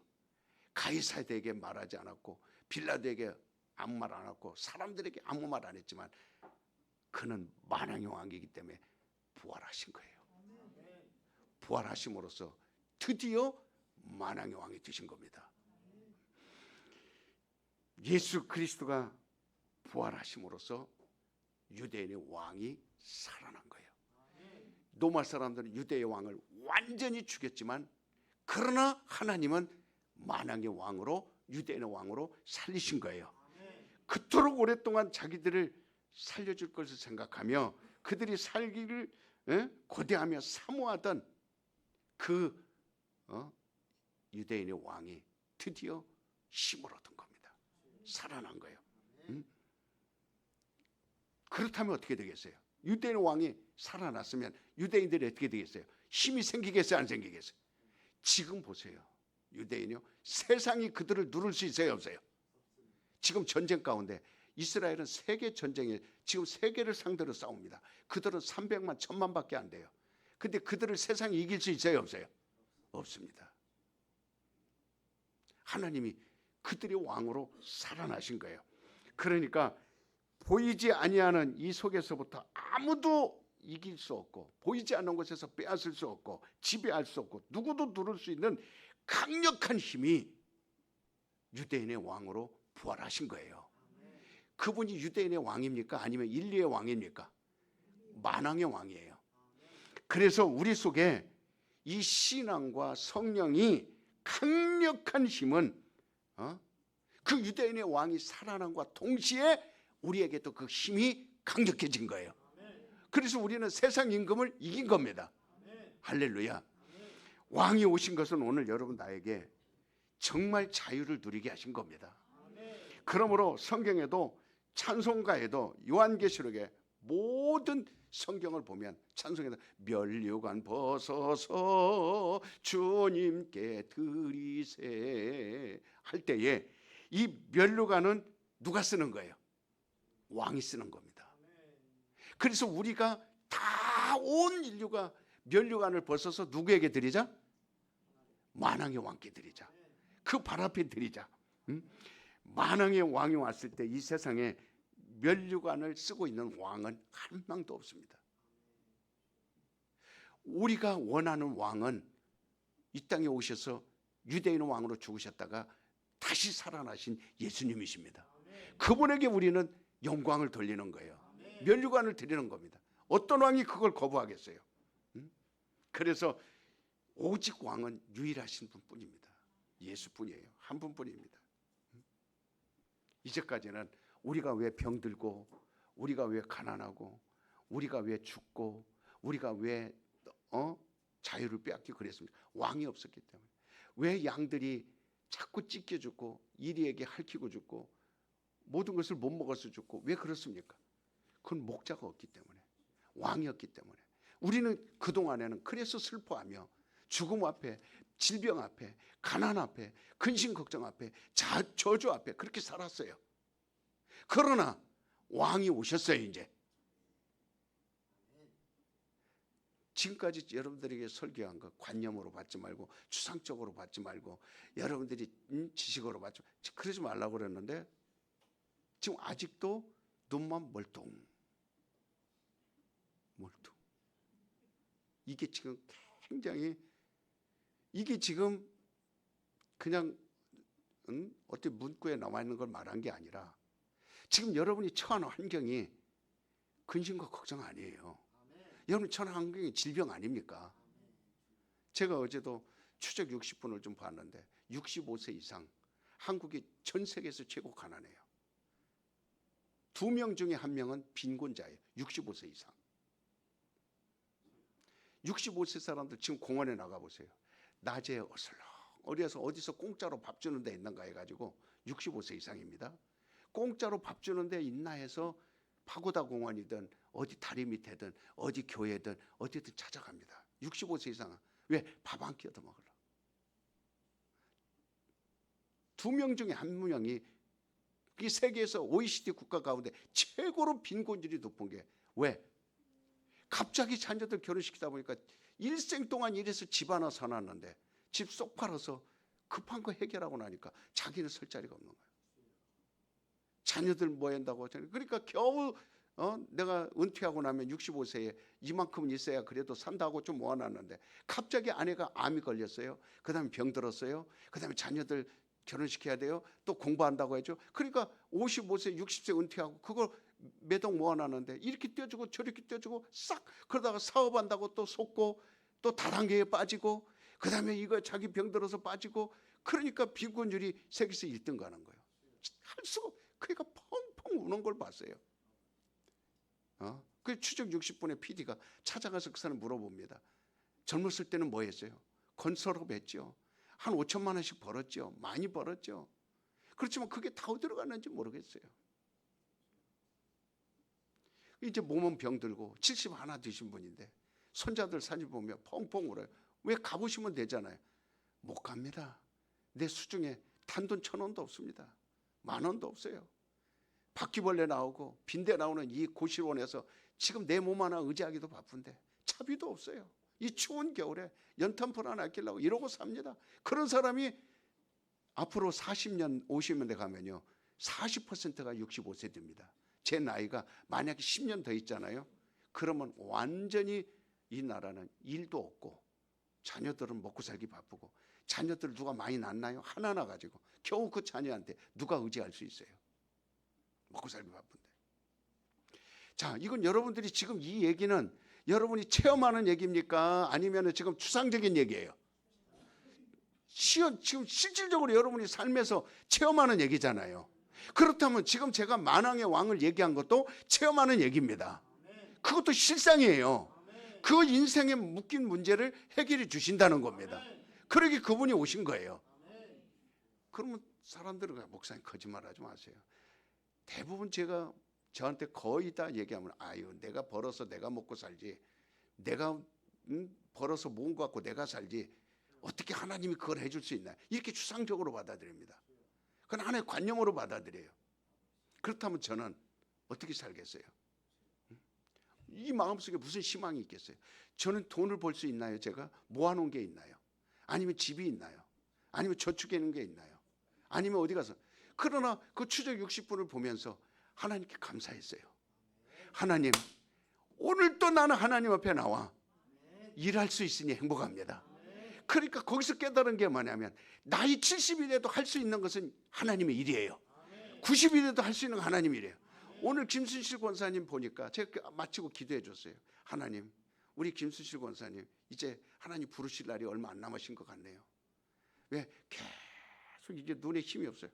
가이사에게 말하지 않았고 빌라도에게 아무 말 안 했고 사람들에게 아무 말 안 했지만 그는 만왕의 왕이기 때문에 부활하신 거예요. 부활하심으로써 드디어 만왕의 왕이 되신 겁니다. 예수 그리스도가 부활하심으로써 유대인의 왕이 살아난 거예요. 로마 사람들은 유대의 왕을 완전히 죽였지만, 그러나 하나님은 만왕의 왕으로, 유대인의 왕으로 살리신 거예요. 그토록 오랫동안 자기들을 살려줄 것을 생각하며 그들이 살기를 고대하며 사모하던 그 유대인의 왕이 드디어 힘을 얻은 겁니다. 살아난 거예요. 그렇다면 어떻게 되겠어요? 유대인의 왕이 살아났으면 유대인들이 어떻게 되겠어요? 힘이 생기겠어요? 안 생기겠어요? 지금 보세요. 유대인이요, 세상이 그들을 누를 수 있어요? 없어요? 지금 전쟁 가운데 이스라엘은 세계 전쟁에 지금 세계를 상대로 싸웁니다. 그들은 300만 1000만 밖에 안 돼요. 근데 그들을 세상이 이길 수 있어요? 없어요? 없습니다. 하나님이 그들의 왕으로 살아나신 거예요. 그러니까 보이지 아니하는 이 속에서부터 아무도 이길 수 없고, 보이지 않는 곳에서 빼앗을 수 없고, 지배할 수 없고, 누구도 누를 수 있는 강력한 힘이 유대인의 왕으로 부활하신 거예요. 그분이 유대인의 왕입니까? 아니면 인류의 왕입니까? 만왕의 왕이에요. 그래서 우리 속에 이 신앙과 성령이 강력한 힘은 그 유대인의 왕이 살아남과 동시에 우리에게도 그 힘이 강력해진 거예요. 그래서 우리는 세상 임금을 이긴 겁니다. 할렐루야. 왕이 오신 것은 오늘 여러분 나에게 정말 자유를 누리게 하신 겁니다. 그러므로 성경에도 찬송가에도 요한계시록에 모든 성경을 보면 찬송에도 면류관 벗어서 주님께 드리세 할 때에 이 면류관은 누가 쓰는 거예요? 왕이 쓰는 겁니다. 그래서 우리가 다 온 인류가 면류관을 벗어서 누구에게 드리자? 만왕의 왕께 드리자. 그 발 앞에 드리자. 만왕의 왕이 왔을 때 이 세상에 면류관을 쓰고 있는 왕은 한 명도 없습니다. 우리가 원하는 왕은 이 땅에 오셔서 유대인 왕으로 죽으셨다가 다시 살아나신 예수님이십니다. 그분에게 우리는 영광을 돌리는 거예요. 면류관을 드리는 겁니다. 어떤 왕이 그걸 거부하겠어요? 그래서 오직 왕은 유일하신 분뿐입니다. 예수뿐이에요. 한 분뿐입니다. 이제까지는 우리가 왜 병들고, 우리가 왜 가난하고, 우리가 왜 죽고, 우리가 왜 자유를 빼앗기고 그랬습니까? 왕이 없었기 때문에. 왜 양들이 자꾸 찢겨 죽고 이리에게 핥히고 죽고 모든 것을 못 먹어서 죽고 왜 그렇습니까? 그건 목자가 없기 때문에, 왕이었기 때문에. 우리는 그동안에는 그래서 슬퍼하며 죽음 앞에, 질병 앞에, 가난 앞에, 근심 걱정 앞에, 저주 앞에 그렇게 살았어요. 그러나 왕이 오셨어요. 이제 지금까지 여러분들에게 설교한 거 관념으로 받지 말고, 추상적으로 받지 말고, 여러분들이 지식으로 받지 말고 그러지 말라고 그랬는데 지금 아직도 눈만 멀뚱. 이게 지금 굉장히, 이게 지금 그냥 어떻게 문구에 나와 있는 걸 말한 게 아니라 지금 여러분이 처한 환경이 근심과 걱정 아니에요. 여러분 처한 환경이 질병 아닙니까? 제가 어제도 추적 60분을 좀 봤는데 65세 이상, 한국이 전 세계에서 최고 가난해요. 2명 중에 1명은 빈곤자예요. 65세 이상. 65세 사람들 지금 공원에 나가보세요. 낮에 어슬렁 어디서 공짜로 밥 주는 데 있는가 해가지고 65세 이상입니다. 공짜로 밥 주는 데 있나 해서 파고다 공원이든 어디 다리 밑에든 어디 교회든 어디든 찾아갑니다. 65세 이상은. 왜? 밥 한 끼 얻어 먹으러. 2명 중에 1명이 이 세계에서 OECD 국가 가운데 최고로 빈곤율이 높은 게 왜? 갑자기 자녀들 결혼시키다 보니까 일생 동안 일해서 집 하나 사놨는데 집 쏙 팔아서 급한 거 해결하고 나니까 자기는 설 자리가 없는 거예요. 자녀들 뭐 한다고. 그러니까 겨우 내가 은퇴하고 나면 65세에 이만큼은 있어야 그래도 산다고 좀 모아놨는데 갑자기 아내가 암이 걸렸어요. 그 다음에 병들었어요. 그 다음에 자녀들 결혼시켜야 돼요. 또 공부한다고 해죠. 그러니까 55세 60세 은퇴하고 그걸 매덕 모아놨는데 이렇게 떼주고 저렇게 떼주고 싹 그러다가 사업한다고 또 속고 또 다단계에 빠지고 그 다음에 이거 자기 병들어서 빠지고 그러니까 빈곤율이 세계에서 1등 가는 거예요. 할 수가. 그러니까 펑펑 우는 걸 봤어요. 그 추적 60분의 PD가 찾아가서 그 사람 물어봅니다. 젊었을 때는 뭐 했어요? 건설업 했죠. 한 5천만 원씩 벌었죠. 많이 벌었죠. 그렇지만 그게 다 어디로 갔는지 모르겠어요. 이제 몸은 병들고 70 하나 드신 분인데 손자들 사진 보면 펑펑 울어요. 왜? 가보시면 되잖아요. 못 갑니다. 내 수중에 단돈 1,000원도 없습니다. 10,000원도 없어요. 바퀴벌레 나오고 빈대 나오는 이 고시원에서 지금 내 몸 하나 의지하기도 바쁜데 차비도 없어요. 이 추운 겨울에 연탄불 하나 아끼려고 이러고 삽니다. 그런 사람이 앞으로 40년 50년대 가면요 40%가 65세 됩니다. 제 나이가 만약에 10년 더 있잖아요. 그러면 완전히 이 나라는 일도 없고 자녀들은 먹고 살기 바쁘고, 자녀들 누가 많이 낳나요? 하나 가지고 겨우 그 자녀한테 누가 의지할 수 있어요? 먹고 살기 바쁜데. 자, 이건 여러분들이 지금 이 얘기는 여러분이 체험하는 얘기입니까? 아니면 지금 추상적인 얘기예요? 지금 실질적으로 여러분이 삶에서 체험하는 얘기잖아요. 그렇다면 지금 제가 만왕의 왕을 얘기한 것도 체험하는 얘기입니다. 그것도 실상이에요. 그 인생에 묶인 문제를 해결해 주신다는 겁니다. 그러기 그분이 오신 거예요. 그러면 사람들은 목사님 거짓말하지 마세요. 대부분 제가 저한테 거의 다 얘기하면 아유 내가 벌어서 내가 먹고 살지, 내가 벌어서 모은 거 갖고 내가 살지 어떻게 하나님이 그걸 해줄 수 있나, 이렇게 추상적으로 받아들입니다. 그건 하나의 관념으로 받아들여요. 그렇다면 저는 어떻게 살겠어요? 이 마음속에 무슨 희망이 있겠어요? 저는 돈을 벌 수 있나요? 제가 모아놓은 게 있나요? 아니면 집이 있나요? 아니면 저축해 놓은 게 있나요? 아니면 어디 가서, 그러나 그 추적 60분을 보면서 하나님께 감사했어요. 하나님, 오늘 또 나는 하나님 앞에 나와 일할 수 있으니 행복합니다. 그러니까 거기서 깨달은 게 뭐냐면 나이 70이 돼도 할 수 있는 것은 하나님의 일이에요. 90이 돼도 할 수 있는 건 하나님 일이에요. 오늘 김순실 권사님 보니까 제가 마치고 기도해 줬어요. 하나님, 우리 김순실 권사님 이제 하나님 부르실 날이 얼마 안 남으신 것 같네요. 왜? 계속 이제 눈에 힘이 없어요.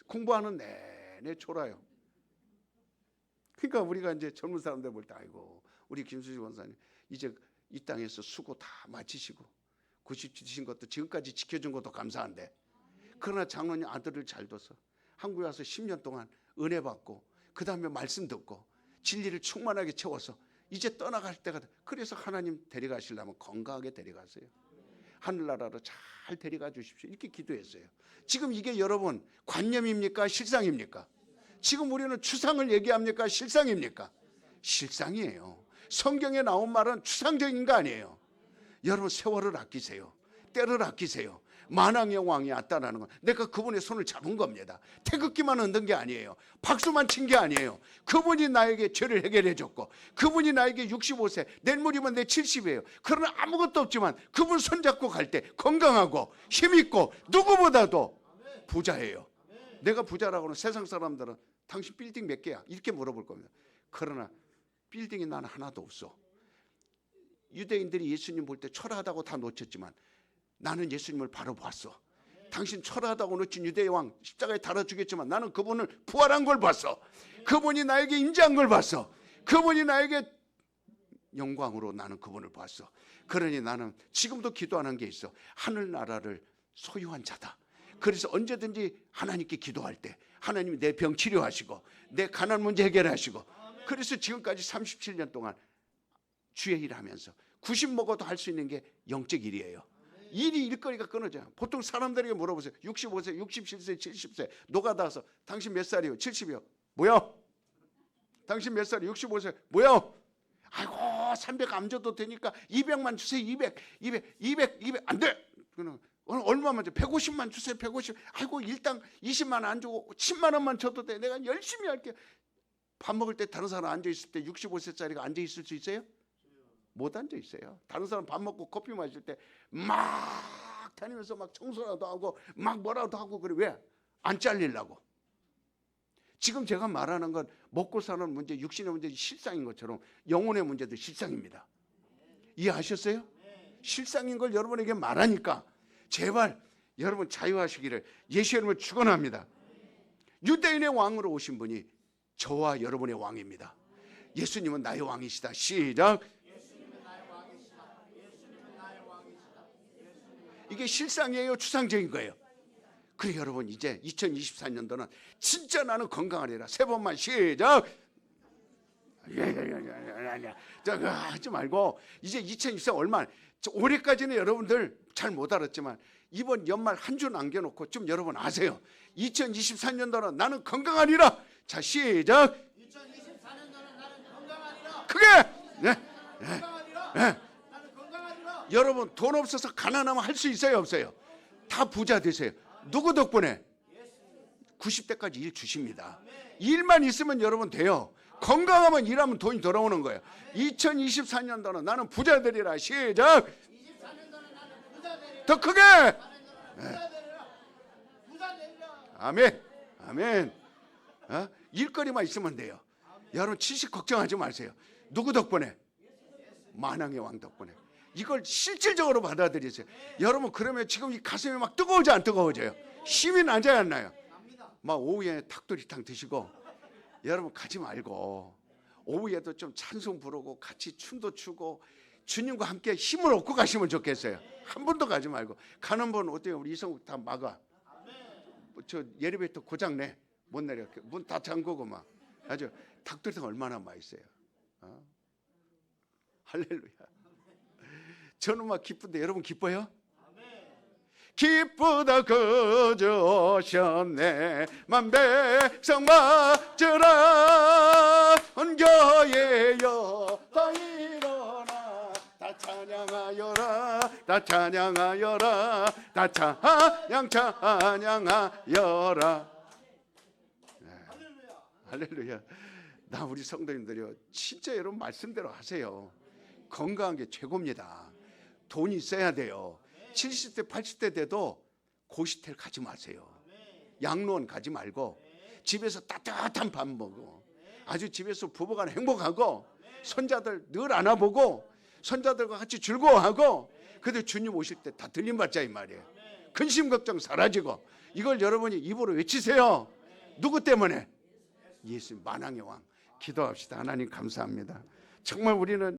공부하는 내내 졸아요. 그러니까 우리가 이제 젊은 사람들 볼 때 아이고 우리 김순실 권사님 이제 이 땅에서 수고 다 마치시고 90 드신 것도 지금까지 지켜준 것도 감사한데, 그러나 장로님 아들을 잘 둬서 한국에 와서 10년 동안 은혜 받고 그 다음에 말씀 듣고 진리를 충만하게 채워서 이제 떠나갈 때가, 그래서 하나님 데려가시려면 건강하게 데려가세요. 하늘나라로 잘 데려가 주십시오. 이렇게 기도했어요. 지금 이게 여러분 관념입니까? 실상입니까? 지금 우리는 추상을 얘기합니까? 실상입니까? 실상이에요. 성경에 나온 말은 추상적인 거 아니에요. 여러분 세월을 아끼세요. 때를 아끼세요. 만왕의 왕이 왔다라는 건 내가 그분의 손을 잡은 겁니다. 태극기만 흔든 게 아니에요. 박수만 친 게 아니에요. 그분이 나에게 죄를 해결해 줬고, 그분이 나에게 65세, 내일모레면 내 70이에요. 그러나 아무것도 없지만 그분 손잡고 갈 때 건강하고 힘있고 누구보다도 부자예요. 내가 부자라고는 세상 사람들은 당신 빌딩 몇 개야? 이렇게 물어볼 겁니다. 그러나 빌딩이 나는 하나도 없어. 유대인들이 예수님 볼 때 초라하다고 다 놓쳤지만 나는 예수님을 바로 봤어. 당신 초라하다고 놓친 유대의 왕 십자가에 달아 죽였지만 나는 그분을 부활한 걸 봤어. 그분이 나에게 임재한 걸 봤어. 그분이 나에게 영광으로 나는 그분을 봤어. 그러니 나는 지금도 기도하는 게 있어. 하늘나라를 소유한 자다. 그래서 언제든지 하나님께 기도할 때 하나님이 내 병 치료하시고 내 가난 문제 해결하시고, 그래서 지금까지 37년 동안 주의 일하면서 90 먹어도 할 수 있는 게 영적 일이에요. 일이 일거리가 끊어져요. 보통 사람들에게 물어보세요. 65세, 67세, 70세 노가다서 당신 몇 살이요? 70이요. 뭐야? 당신 몇 살이요? 65세. 뭐야? 아이고 300 안 줘도 되니까 200만 주세요. 200 안 돼. 얼마만 줘? 150만 주세요. 150. 아이고 일당 20만 안 주고 10만 원만 줘도 돼. 내가 열심히 할게. 밥 먹을 때 다른 사람 앉아 있을 때 65세짜리가 앉아 있을 수 있어요? 못 앉아 있어요. 다른 사람 밥 먹고 커피 마실 때 막 다니면서 막 청소라도 하고 막 뭐라도 하고 그래. 왜? 안 잘리려고. 지금 제가 말하는 건 먹고 사는 문제, 육신의 문제 실상인 것처럼 영혼의 문제도 실상입니다. 이해하셨어요? 실상인 걸 여러분에게 말하니까 제발 여러분 자유하시기를 예수 이름으로 축원합니다. 유대인의 왕으로 오신 분이 저와 여러분의 왕입니다. 예수님은 나의 왕이시다. 시작. 이게 실상이에요? 추상적인 거예요? 그래 여러분 이제 2024년도는 진짜 나는 건강하리라. 세 번만 시작. 저거 하지 말고 이제 2024 얼마, 올해까지는 여러분들 잘 못 알았지만 이번 연말 한 주 남겨놓고 좀 여러분 아세요. 2024년도는 나는 건강하리라. 자 시작. 2024년도는 나는 건강하리라. 크게. 네. 건강하리라. 네. 나는 건강하리라. 여러분 돈 없어서 가난하면 할 수 있어요 없어요? 다 부자 되세요. 누구 덕분에? 90대까지 일 주십니다. 일만 있으면 여러분 돼요. 건강하면 일하면 돈이 돌아오는 거예요. 2024년도는 나는 부자 되리라. 시작. 24년도는 나는 부자 되리라. 더 크게. 부자 되리라. 부자 되리라. 아멘. 아멘. 일거리만 있으면 돼요. 여러분 지식 걱정하지 마세요. 누구 덕분에? 만왕의 왕 덕분에. 이걸 실질적으로 받아들이세요. 여러분 그러면 지금 이 가슴이 막 뜨거워져 안 뜨거워져요? 힘이 나지 않나요? 막 오후에 닭도리탕 드시고 여러분 가지 말고 오후에도 좀 찬송 부르고 같이 춤도 추고 주님과 함께 힘을 얻고 가시면 좋겠어요. 한 번도 가지 말고. 가는 분 어때요? 우리 이성국 다 막아. 저 엘리베이터 고장 내. 못 내려. 문 다 잠그고 막. 아주 닭도리탕 얼마나 맛있어요. 할렐루야. 저는 막 기쁜데 여러분 기뻐요? 기쁘다 그저 오셨네 만 백성 맞으라 언교예여 다 일어나 다 찬양하여라 다 찬양하여라 다 찬양하여라. 할렐루야. 나 우리 성도님들이요 진짜 여러분 말씀대로 하세요. 건강한 게 최고입니다. 돈이 있어야 돼요. 70대 80대 돼도 고시텔 가지 마세요. 양로원 가지 말고 집에서 따뜻한 밥 먹고 아주 집에서 부부간 행복하고 손자들 늘 안아보고 손자들과 같이 즐거워하고 그래도 주님 오실 때 다 들림받자 이 말이에요. 근심 걱정 사라지고 이걸 여러분이 입으로 외치세요. 누구 때문에? 예수님 만왕의 왕. 기도합시다. 하나님 감사합니다. 정말 우리는